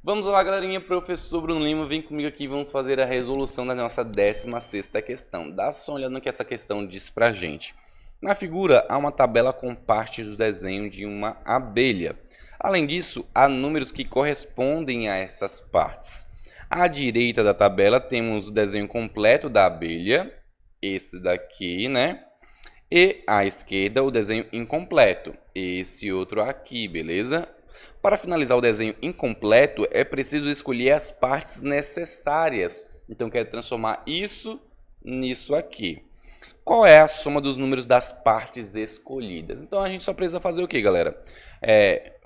Vamos lá, galerinha, professor Bruno Lima, vem comigo aqui, vamos fazer a resolução da nossa 16ª questão. Dá só uma olhada no que essa questão diz pra gente. Na figura, há uma tabela com partes do desenho de uma abelha. Além disso, há números que correspondem a essas partes. À direita da tabela temos o desenho completo da abelha, esse daqui, né? E à esquerda o desenho incompleto, esse outro aqui, beleza? Para finalizar o desenho incompleto, é preciso escolher as partes necessárias. Então, quero transformar isso nisso aqui. Qual é a soma dos números das partes escolhidas? Então, a gente só precisa fazer o que, galera?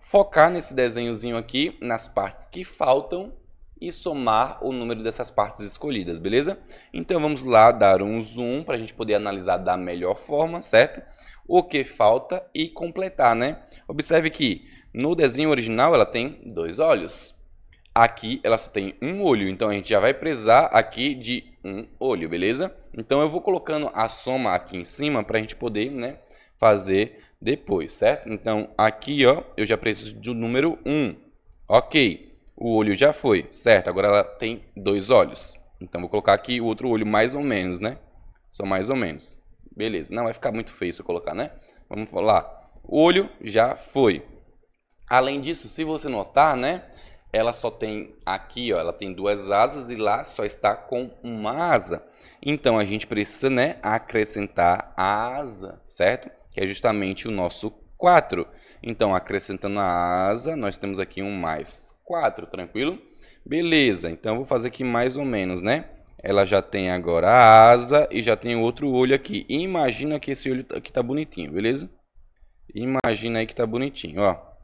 Focar nesse desenhozinho aqui, nas partes que faltam, e somar o número dessas partes escolhidas, beleza? Então, vamos lá dar um zoom para a gente poder analisar da melhor forma, certo? O que falta e completar, né? Observe que no desenho original ela tem 2 olhos. Aqui ela só tem um olho, então a gente já vai precisar aqui de um olho, beleza? Então eu vou colocando a soma aqui em cima para a gente poder, né, fazer depois, certo? Então aqui, ó, eu já preciso do número 1. Ok, o olho já foi, certo? Agora ela tem 2 olhos. Então vou colocar aqui o outro olho mais ou menos, né? Só mais ou menos. Beleza, não vai ficar muito feio se eu colocar, né? Vamos lá. O olho já foi. Além disso, se você notar, né, ela só tem aqui, ó, ela tem 2 asas e lá só está com uma asa. Então, a gente precisa, né, acrescentar a asa, certo? Que é justamente o nosso 4. Então, acrescentando a asa, nós temos aqui um mais 4, tranquilo? Beleza, então eu vou fazer aqui mais ou menos, né? Ela já tem agora a asa e já tem outro olho aqui. E imagina que esse olho aqui tá bonitinho, beleza? Imagina aí que tá bonitinho, ó.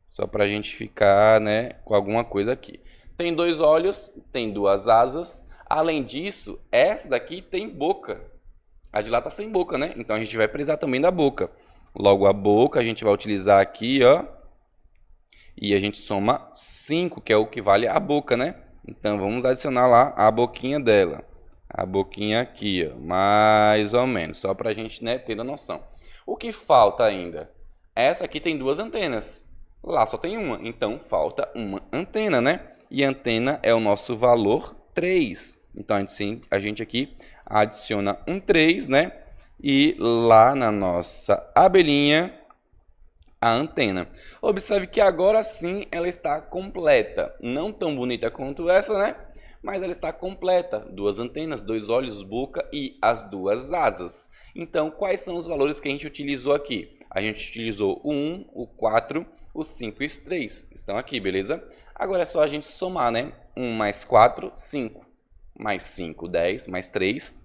Só para a gente ficar, né, com alguma coisa aqui. Tem 2 olhos, tem 2 asas. Além disso, essa daqui tem boca. A de lá está sem boca, né? Então a gente vai precisar também da boca. Logo, a boca a gente vai utilizar aqui, ó. E a gente soma 5, que é o que vale a boca, né? Então vamos adicionar lá a boquinha dela. A boquinha aqui, ó. Mais ou menos. Só para a gente, né, ter a noção. O que falta ainda? Essa aqui tem 2 antenas. Lá só tem uma, então falta uma antena, né? E a antena é o nosso valor 3. Então, a gente aqui adiciona um 3, né? E lá na nossa abelhinha, a antena. Observe que agora sim ela está completa. Não tão bonita quanto essa, né? Mas ela está completa. 2 antenas, 2 olhos, boca e as 2 asas. Então, quais são os valores que a gente utilizou aqui? A gente utilizou o 1, o 4, o 5 e os 3 estão aqui, beleza? Agora é só a gente somar, né? 1 mais 4, 5. Mais 5, 10. Mais 3,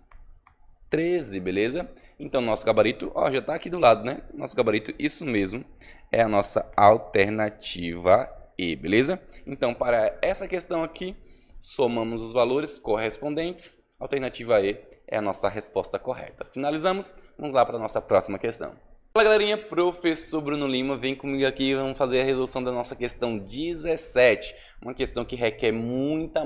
13, beleza? Então, nosso gabarito, ó, já está aqui do lado, né? Nosso gabarito, isso mesmo, é a nossa alternativa E, beleza? Então, para essa questão aqui, somamos os valores correspondentes. Alternativa E é a nossa resposta correta. Finalizamos, vamos lá para a nossa próxima questão. Fala, galerinha, professor Bruno Lima, vem comigo aqui e vamos fazer a resolução da nossa questão 17. Uma questão que requer muita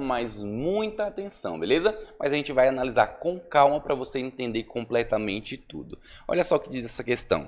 atenção, beleza? Mas a gente vai analisar com calma para você entender completamente tudo. Olha só o que diz essa questão.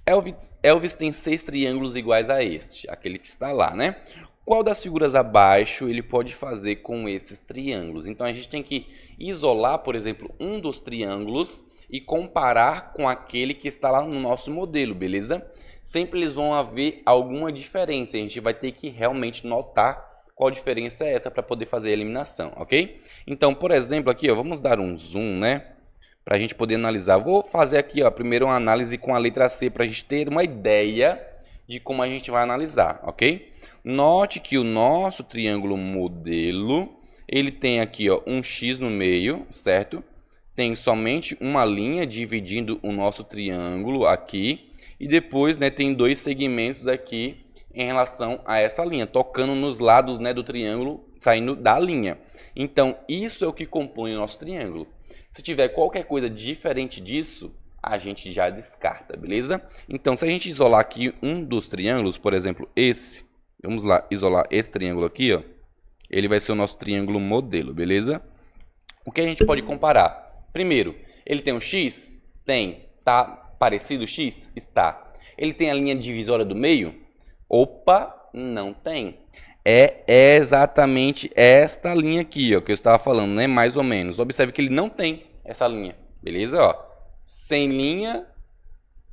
Elvis tem 6 triângulos iguais a este, aquele que está lá, né? Qual das figuras abaixo ele pode fazer com esses triângulos? Então a gente tem que isolar, por exemplo, um dos triângulos e comparar com aquele que está lá no nosso modelo, beleza? Sempre eles vão haver alguma diferença, a gente vai ter que realmente notar qual diferença é essa para poder fazer a eliminação, ok? Então, por exemplo, aqui, ó, vamos dar um zoom, né? Para a gente poder analisar. Vou fazer aqui, ó, primeiro uma análise com a letra C para a gente ter uma ideia de como a gente vai analisar, ok? Note que o nosso triângulo modelo, ele tem aqui, ó, um X no meio, certo? Tem somente uma linha dividindo o nosso triângulo aqui e depois, né, tem 2 segmentos aqui em relação a essa linha, tocando nos lados, né, do triângulo, saindo da linha. Então, isso é o que compõe o nosso triângulo. Se tiver qualquer coisa diferente disso, a gente já descarta, beleza? Então, se a gente isolar aqui um dos triângulos, por exemplo, esse, vamos lá isolar esse triângulo aqui, ó, ele vai ser o nosso triângulo modelo, beleza? O que a gente pode comparar? Primeiro, ele tem um X? Tem. Tá parecido o X? Está. Ele tem a linha divisória do meio? Opa, não tem. É exatamente esta linha aqui, ó, que eu estava falando, né? Mais ou menos. Observe que ele não tem essa linha, beleza? Ó, sem linha,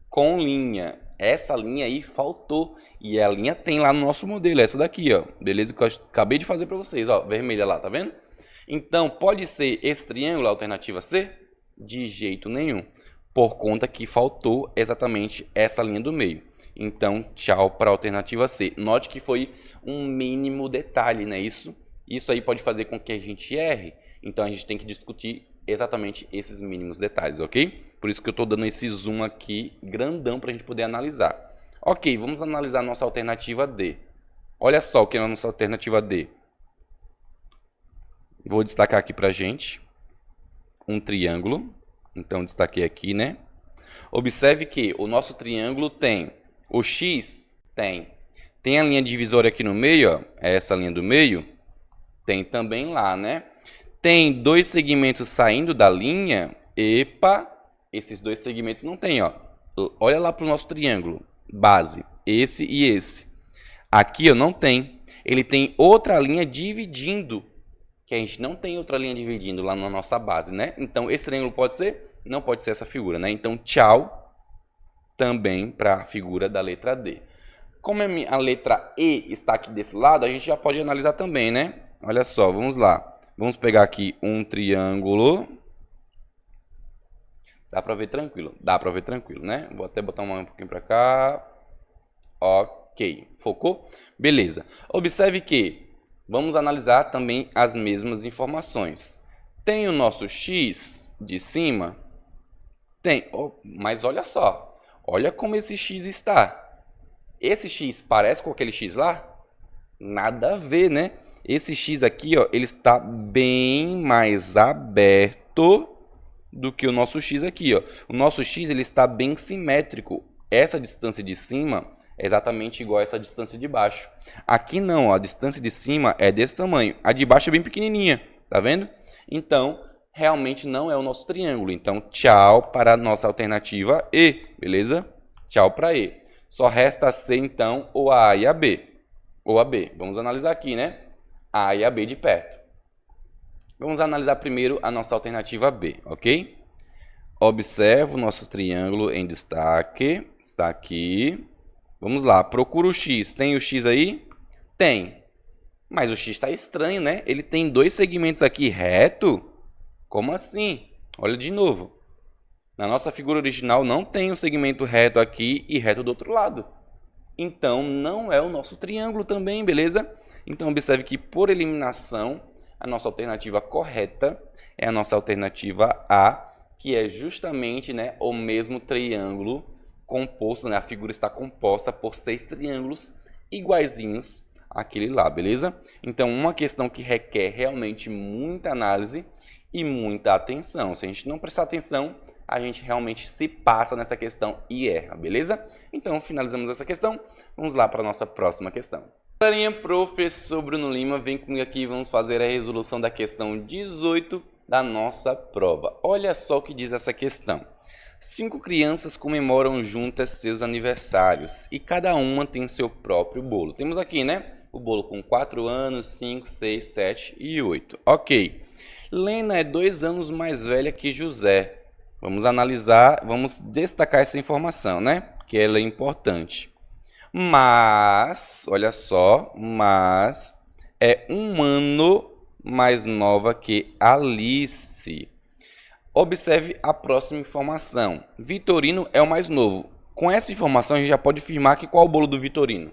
com linha. Essa linha aí faltou. E a linha tem lá no nosso modelo, essa daqui, ó. Beleza? Que eu acabei de fazer para vocês, ó. Vermelha lá, tá vendo? Então, pode ser esse triângulo, a alternativa C? De jeito nenhum. Por conta que faltou exatamente essa linha do meio. Então, tchau para a alternativa C. Note que foi um mínimo detalhe, né? Isso aí pode fazer com que a gente erre. Então, a gente tem que discutir exatamente esses mínimos detalhes, ok? Por isso que eu estou dando esse zoom aqui grandão para a gente poder analisar. Ok, vamos analisar a nossa alternativa D. Olha só o que é a nossa alternativa D. Vou destacar aqui para a gente um triângulo. Então, destaquei aqui, né? Observe que o nosso triângulo tem o X, tem a linha divisória aqui no meio, ó, essa linha do meio, tem também lá, né? Tem dois segmentos saindo da linha, epa, esses dois segmentos não tem, ó. Olha lá para o nosso triângulo, base, esse e esse. Aqui, ó, não tem. Ele tem outra linha dividindo, que a gente não tem outra linha dividindo lá na nossa base, né? Então, esse triângulo pode ser? Não pode ser essa figura, né? Então, tchau também para a figura da letra D. Como a letra E está aqui desse lado, a gente já pode analisar também, né? Olha só, vamos lá. Vamos pegar aqui um triângulo. Dá para ver tranquilo? Dá para ver tranquilo, né? Vou até botar um pouquinho para cá. Ok. Focou? Beleza. Observe que vamos analisar também as mesmas informações. Tem o nosso X de cima? Tem. Oh, mas olha só. Olha como esse X está. Esse X parece com aquele X lá? Nada a ver, né? Esse X aqui, ó, ele está bem mais aberto do que o nosso X aqui, ó. O nosso X ele está bem simétrico. Essa distância de cima é exatamente igual a essa distância de baixo. Aqui não, ó, a distância de cima é desse tamanho. A de baixo é bem pequenininha, tá vendo? Então, realmente não é o nosso triângulo. Então, tchau para a nossa alternativa E, beleza? Tchau para E. Só resta C, então, ou a A e a B. Ou a B. Vamos analisar aqui, né? A e a B de perto. Vamos analisar primeiro a nossa alternativa B, ok? Observa o nosso triângulo em destaque. Está aqui. Vamos lá. Procura o X. Tem o X aí? Tem. Mas o X está estranho, né? Ele tem dois segmentos aqui reto. Como assim? Olha de novo. Na nossa figura original não tem um segmento reto aqui e reto do outro lado. Então, não é o nosso triângulo também, beleza? Então, observe que, por eliminação, a nossa alternativa correta é a nossa alternativa A, que é justamente, né, o mesmo triângulo composto, né? A figura está composta por 6 triângulos iguaizinhos àquele lá, beleza? Então, uma questão que requer realmente muita análise e muita atenção. Se a gente não prestar atenção, a gente realmente se passa nessa questão e erra, beleza? Então, finalizamos essa questão. Vamos lá para a nossa próxima questão. Galerinha, professor Bruno Lima, vem comigo aqui e vamos fazer a resolução da questão 18 da nossa prova. Olha só o que diz essa questão. 5 crianças comemoram juntas seus aniversários e cada uma tem seu próprio bolo. Temos aqui, né? O bolo com 4 anos, 5, 6, 7 e 8. Ok. Lena é 2 anos mais velha que José. Vamos analisar, vamos destacar essa informação, né? Que ela é importante. Mas, olha só, mas é 1 ano mais nova que Alice. Observe a próxima informação. Vitorino é o mais novo. Com essa informação, a gente já pode afirmar que qual é o bolo do Vitorino?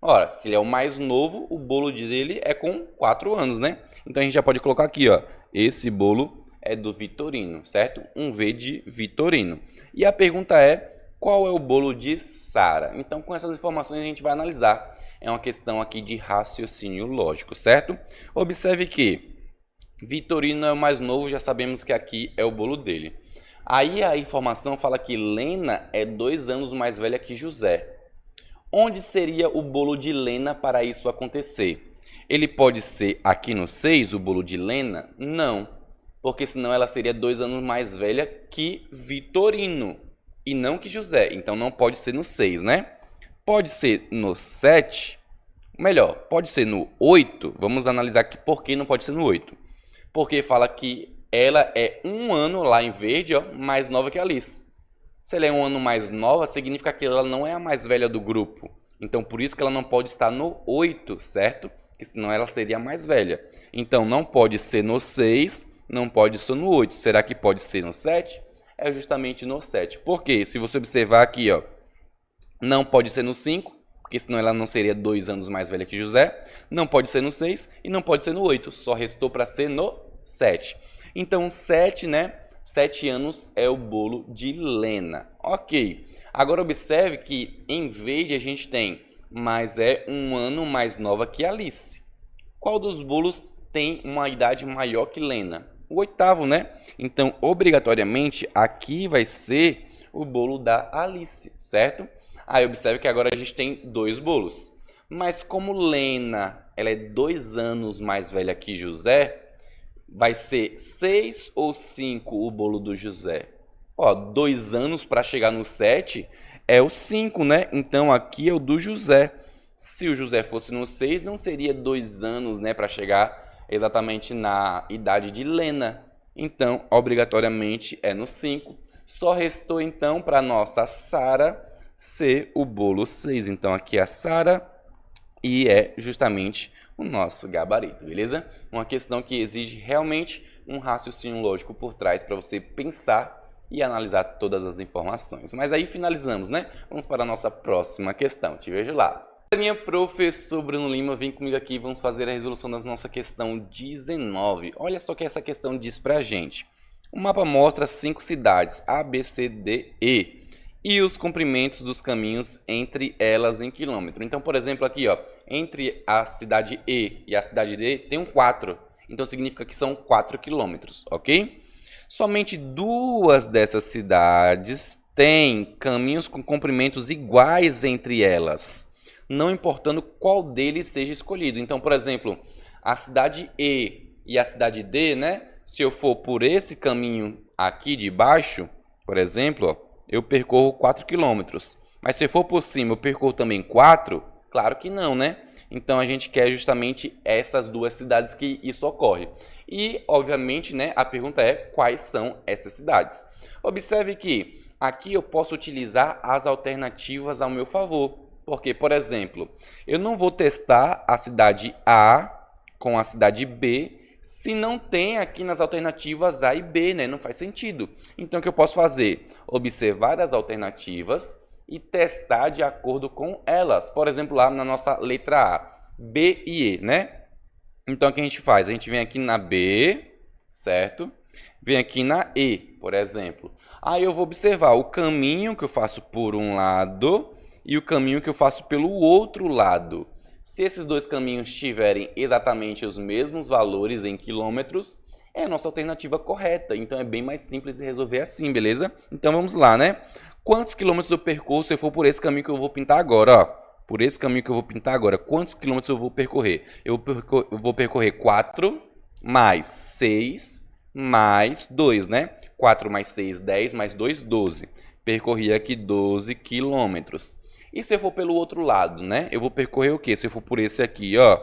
Ora, se ele é o mais novo, o bolo dele é com 4 anos, né? Então, a gente já pode colocar aqui, ó, esse bolo é do Vitorino, certo? Um V de Vitorino. E a pergunta é, qual é o bolo de Sara? Então, com essas informações, a gente vai analisar. É uma questão aqui de raciocínio lógico, certo? Observe que Vitorino é o mais novo, já sabemos que aqui é o bolo dele. Aí a informação fala que Lena é 2 anos mais velha que José. Onde seria o bolo de Lena para isso acontecer? Ele pode ser aqui no 6, o bolo de Lena? Não, porque senão ela seria 2 anos mais velha que Vitorino e não que José. Então não pode ser no 6, né? Pode ser no 7? Melhor, pode ser no 8. Vamos analisar aqui por que não pode ser no 8. Porque fala que ela é um ano lá em verde, ó, mais nova que a Alice. Se ela é um ano mais nova, significa que ela não é a mais velha do grupo. Então, por isso que ela não pode estar no 8, certo? Porque senão ela seria a mais velha. Então, não pode ser no 6, não pode ser no 8. Será que pode ser no 7? É justamente no 7. Por quê? Se você observar aqui, ó, não pode ser no 5, porque senão ela não seria 2 anos mais velha que José. Não pode ser no 6 e não pode ser no 8. Só restou para ser no 7. Então, 7, né? 7 anos é o bolo de Lena. Ok. Agora, observe que em verde a gente tem, mas é um ano mais nova que Alice. Qual dos bolos tem uma idade maior que Lena? O 8º, né? Então, obrigatoriamente, aqui vai ser o bolo da Alice, certo? Aí, observe que agora a gente tem 2 bolos. Mas como Lena ela é 2 anos mais velha que José, vai ser 6 ou 5 o bolo do José? Ó, 2 anos para chegar no 7 é o 5, né? Então, aqui é o do José. Se o José fosse no 6, não seria 2 anos, né, para chegar exatamente na idade de Lena. Então, obrigatoriamente é no 5. Só restou, então, para a nossa Sara ser o bolo 6. Então, aqui é a Sara e é justamente o nosso gabarito, beleza? Uma questão que exige realmente um raciocínio lógico por trás para você pensar e analisar todas as informações. Mas aí finalizamos, né? Vamos para a nossa próxima questão. Te vejo lá. Minha professor Bruno Lima, vem comigo aqui e vamos fazer a resolução da nossa questão 19. Olha só o que essa questão diz pra gente. O mapa mostra 5 cidades, A, B, C, D, E, e os comprimentos dos caminhos entre elas em quilômetro. Então, por exemplo, aqui, ó, entre a cidade E e a cidade D tem um 4. Então, significa que são 4 quilômetros, ok? Somente 2 dessas cidades têm caminhos com comprimentos iguais entre elas, não importando qual deles seja escolhido. Então, por exemplo, a cidade E e a cidade D, né? Se eu for por esse caminho aqui de baixo, por exemplo, ó, eu percorro 4 quilômetros. Mas se eu for por cima, eu percorro também 4? Claro que não, né? Então, a gente quer justamente essas 2 cidades que isso ocorre. E, obviamente, né, a pergunta é quais são essas cidades. Observe que aqui eu posso utilizar as alternativas ao meu favor. Porque, por exemplo, eu não vou testar a cidade A com a cidade B se não tem aqui nas alternativas A e B, né? Não faz sentido. Então, o que eu posso fazer? Observar as alternativas e testar de acordo com elas. Por exemplo, lá na nossa letra A, B e E, né? Então, o que a gente faz? A gente vem aqui na B, certo? Vem aqui na E, por exemplo. Aí eu vou observar o caminho que eu faço por um lado e o caminho que eu faço pelo outro lado. Se esses 2 caminhos tiverem exatamente os mesmos valores em quilômetros, é a nossa alternativa correta. Então, é bem mais simples de resolver assim, beleza? Então, vamos lá, né? Quantos quilômetros eu percorro se eu for por esse caminho que eu vou pintar agora, ó? Por esse caminho que eu vou pintar agora, quantos quilômetros eu vou percorrer? Eu vou percorrer 4 mais 6 mais 2, né? 4 mais 6, 10, mais 2, 12. Percorri aqui 12 quilômetros. E se eu for pelo outro lado, né? Eu vou percorrer o quê? Se eu for por esse aqui, ó.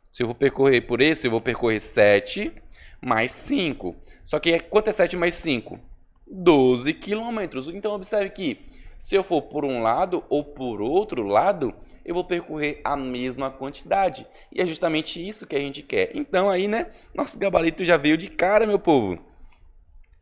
Se eu for percorrer por esse, eu vou percorrer 7 mais 5. Só que quanto é 7 mais 5? 12 quilômetros. Então, observe que se eu for por um lado ou por outro lado, eu vou percorrer a mesma quantidade. E é justamente isso que a gente quer. Então, aí, né? Nosso gabarito já veio de cara, meu povo.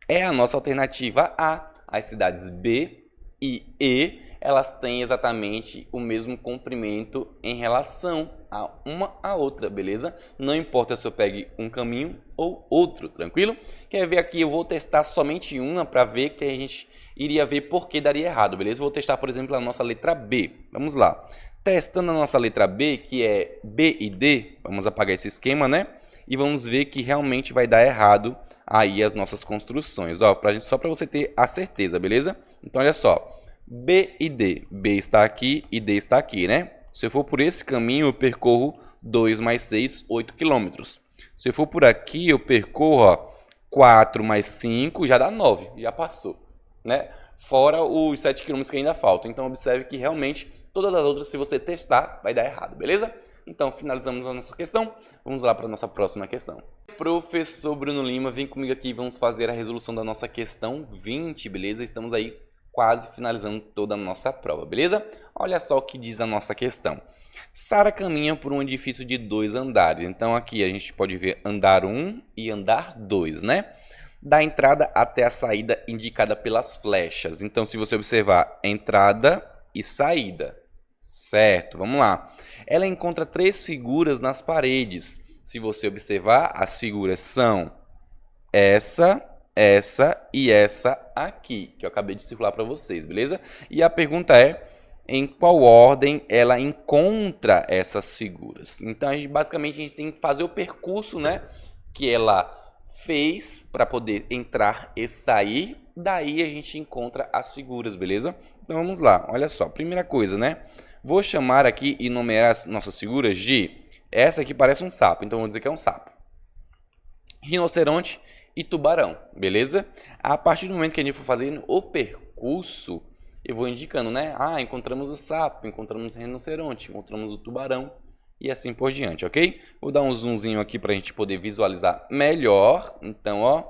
É a nossa alternativa A. As cidades B e E, elas têm exatamente o mesmo comprimento em relação a uma a outra, beleza? Não importa se eu pegue um caminho ou outro, tranquilo? Quer ver aqui? Eu vou testar somente uma para ver que a gente iria ver por que daria errado, beleza? Vou testar, por exemplo, a nossa letra B. Vamos lá. Testando a nossa letra B, que é B e D, vamos apagar esse esquema, né? E vamos ver que realmente vai dar errado aí as nossas construções, ó, só para você ter a certeza, beleza? Então, olha só. B e D. B está aqui e D está aqui, né? Se eu for por esse caminho, eu percorro 2 mais 6, 8 quilômetros. Se eu for por aqui, eu percorro, ó, 4 mais 5, já dá 9, já passou, né? Fora os 7 quilômetros que ainda faltam. Então, observe que realmente todas as outras, se você testar, vai dar errado, beleza? Então, finalizamos a nossa questão. Vamos lá para a nossa próxima questão. Professor Bruno Lima, vem comigo aqui, vamos fazer a resolução da nossa questão 20, beleza? Estamos aí quase finalizando toda a nossa prova, beleza? Olha só o que diz a nossa questão. Sara caminha por um edifício de 2 andares. Então, aqui a gente pode ver andar 1 e andar 2, né? Da entrada até a saída indicada pelas flechas. Então, se você observar entrada e saída, certo? Vamos lá. Ela encontra 3 figuras nas paredes. Se você observar, as figuras são essa e essa aqui, que eu acabei de circular para vocês, beleza? E a pergunta é, em qual ordem ela encontra essas figuras? Então, basicamente, a gente tem que fazer o percurso, né, que ela fez para poder entrar e sair. Daí a gente encontra as figuras, beleza? Então, vamos lá. Olha só, primeira coisa, né? Vou chamar aqui e numerar as nossas figuras de... Essa aqui parece um sapo, então vou dizer que é um sapo. Rinoceronte e tubarão, beleza? A partir do momento que a gente for fazendo o percurso, eu vou indicando, né? Ah, encontramos o sapo, encontramos o rinoceronte, encontramos o tubarão e assim por diante, ok? Vou dar um zoomzinho aqui para a gente poder visualizar melhor. Então, ó,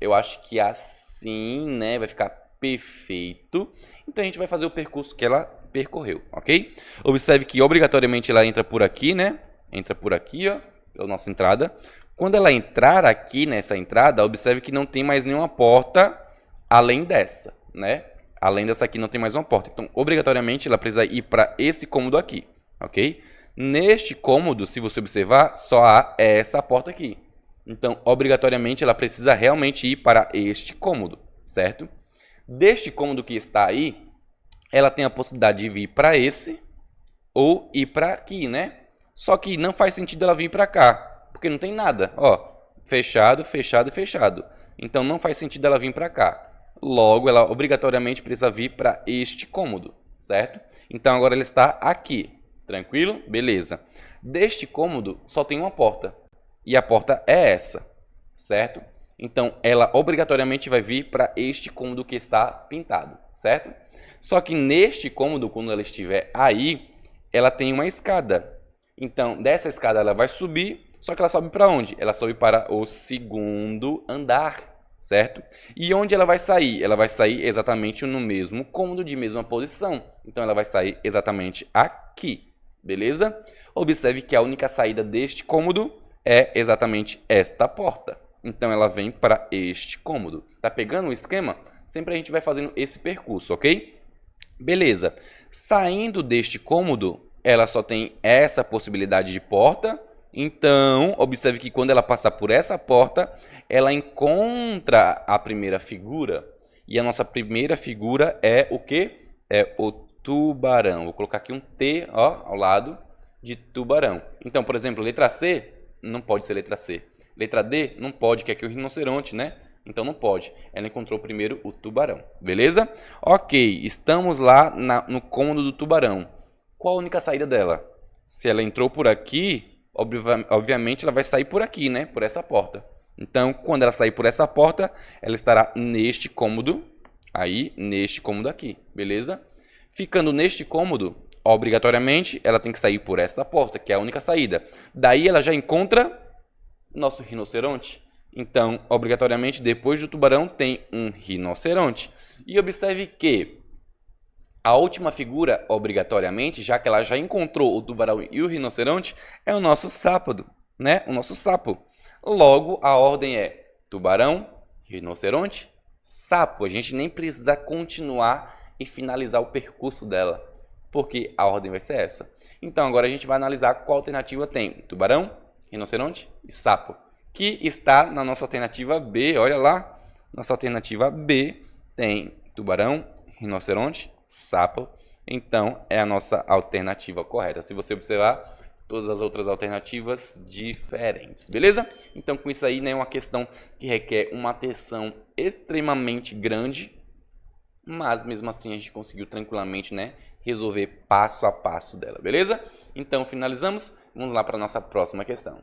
eu acho que assim, né, vai ficar perfeito. Então, a gente vai fazer o percurso que ela percorreu, ok? Observe que obrigatoriamente ela entra por aqui, né? Entra por aqui, ó, é a nossa entrada. Quando ela entrar aqui nessa entrada, observe que não tem mais nenhuma porta além dessa, né? Além dessa aqui não tem mais uma porta. Então, obrigatoriamente, ela precisa ir para esse cômodo aqui, ok? Neste cômodo, se você observar, só há essa porta aqui. Então, obrigatoriamente, ela precisa realmente ir para este cômodo, certo? Deste cômodo que está aí, ela tem a possibilidade de vir para esse ou ir para aqui, né? Só que não faz sentido ela vir para cá, porque não tem nada. Ó, fechado, fechado e fechado. Então, não faz sentido ela vir para cá. Logo, ela obrigatoriamente precisa vir para este cômodo, certo? Então, agora ela está aqui. Tranquilo? Beleza. Deste cômodo, só tem uma porta. E a porta é essa, certo? Então, ela obrigatoriamente vai vir para este cômodo que está pintado, certo? Só que neste cômodo, quando ela estiver aí, ela tem uma escada. Então, dessa escada ela vai subir, só que ela sobe para onde? Ela sobe para o segundo andar, certo? E onde ela vai sair? Ela vai sair exatamente no mesmo cômodo, de mesma posição. Então, ela vai sair exatamente aqui, beleza? Observe que a única saída deste cômodo é exatamente esta porta. Então, ela vem para este cômodo. Tá pegando o esquema? Sempre a gente vai fazendo esse percurso, ok? Beleza. Saindo deste cômodo, ela só tem essa possibilidade de porta. Então, observe que quando ela passar por essa porta, ela encontra a primeira figura. E a nossa primeira figura é o quê? É o tubarão. Vou colocar aqui um T, ó, ao lado de tubarão. Então, por exemplo, letra C não pode ser letra C. Letra D não pode, que é aqui o rinoceronte, né? Então não pode. Ela encontrou primeiro o tubarão. Beleza? Ok, estamos lá no cômodo do tubarão. Qual a única saída dela? Se ela entrou por aqui, obviamente ela vai sair por aqui, né? Por essa porta. Então, quando ela sair por essa porta, ela estará neste cômodo. Aí, neste cômodo aqui. Beleza? Ficando neste cômodo, obrigatoriamente, ela tem que sair por esta porta, que é a única saída. Daí ela já encontra nosso rinoceronte. Então, obrigatoriamente, depois do tubarão tem um rinoceronte. E observe que a última figura, obrigatoriamente, já que ela já encontrou o tubarão e o rinoceronte, é o nosso sapo, né? O nosso sapo. Logo, a ordem é tubarão, rinoceronte, sapo. A gente nem precisa continuar e finalizar o percurso dela, porque a ordem vai ser essa. Então, agora a gente vai analisar qual alternativa tem. Tubarão, rinoceronte e sapo, que está na nossa alternativa B. Olha lá, nossa alternativa B tem tubarão, rinoceronte, sapo. Então, é a nossa alternativa correta. Se você observar, todas as outras alternativas diferentes, beleza? Então, com isso aí, né, é uma questão que requer uma atenção extremamente grande, mas mesmo assim a gente conseguiu tranquilamente, né, resolver passo a passo dela, beleza? Então, finalizamos. Vamos lá para a nossa próxima questão.